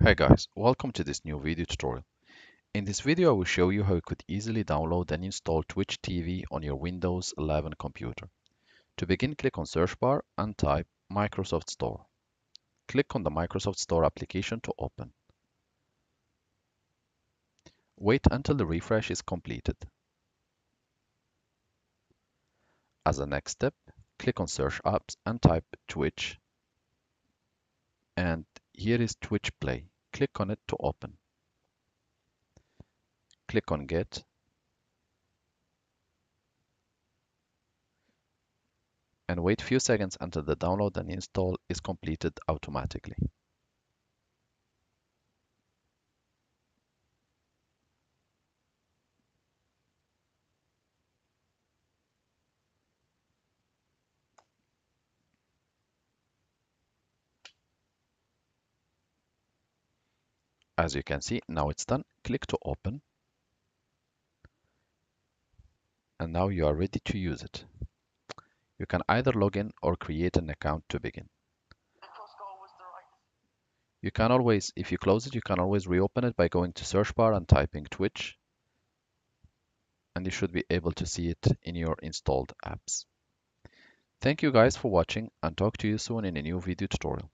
Hey guys, welcome to this new video tutorial. In this video, I will show you how you could easily download and install Twitch TV on your Windows 11 computer. To begin, click on search bar and type Microsoft Store. Click on the Microsoft Store application to open. Wait until the refresh is completed. As a next step, click on search apps and type Twitch, and here is Twitch Play. Click on it to open. Click on Get and wait few seconds until the download and install is completed automatically. As you can see, now it's done. Click to open, and now you are ready to use it. You can either log in or create an account to begin. You can always, if you close it, you can always reopen it by going to search bar and typing Twitch, and you should be able to see it in your installed apps. Thank you guys for watching, and talk to you soon in a new video tutorial.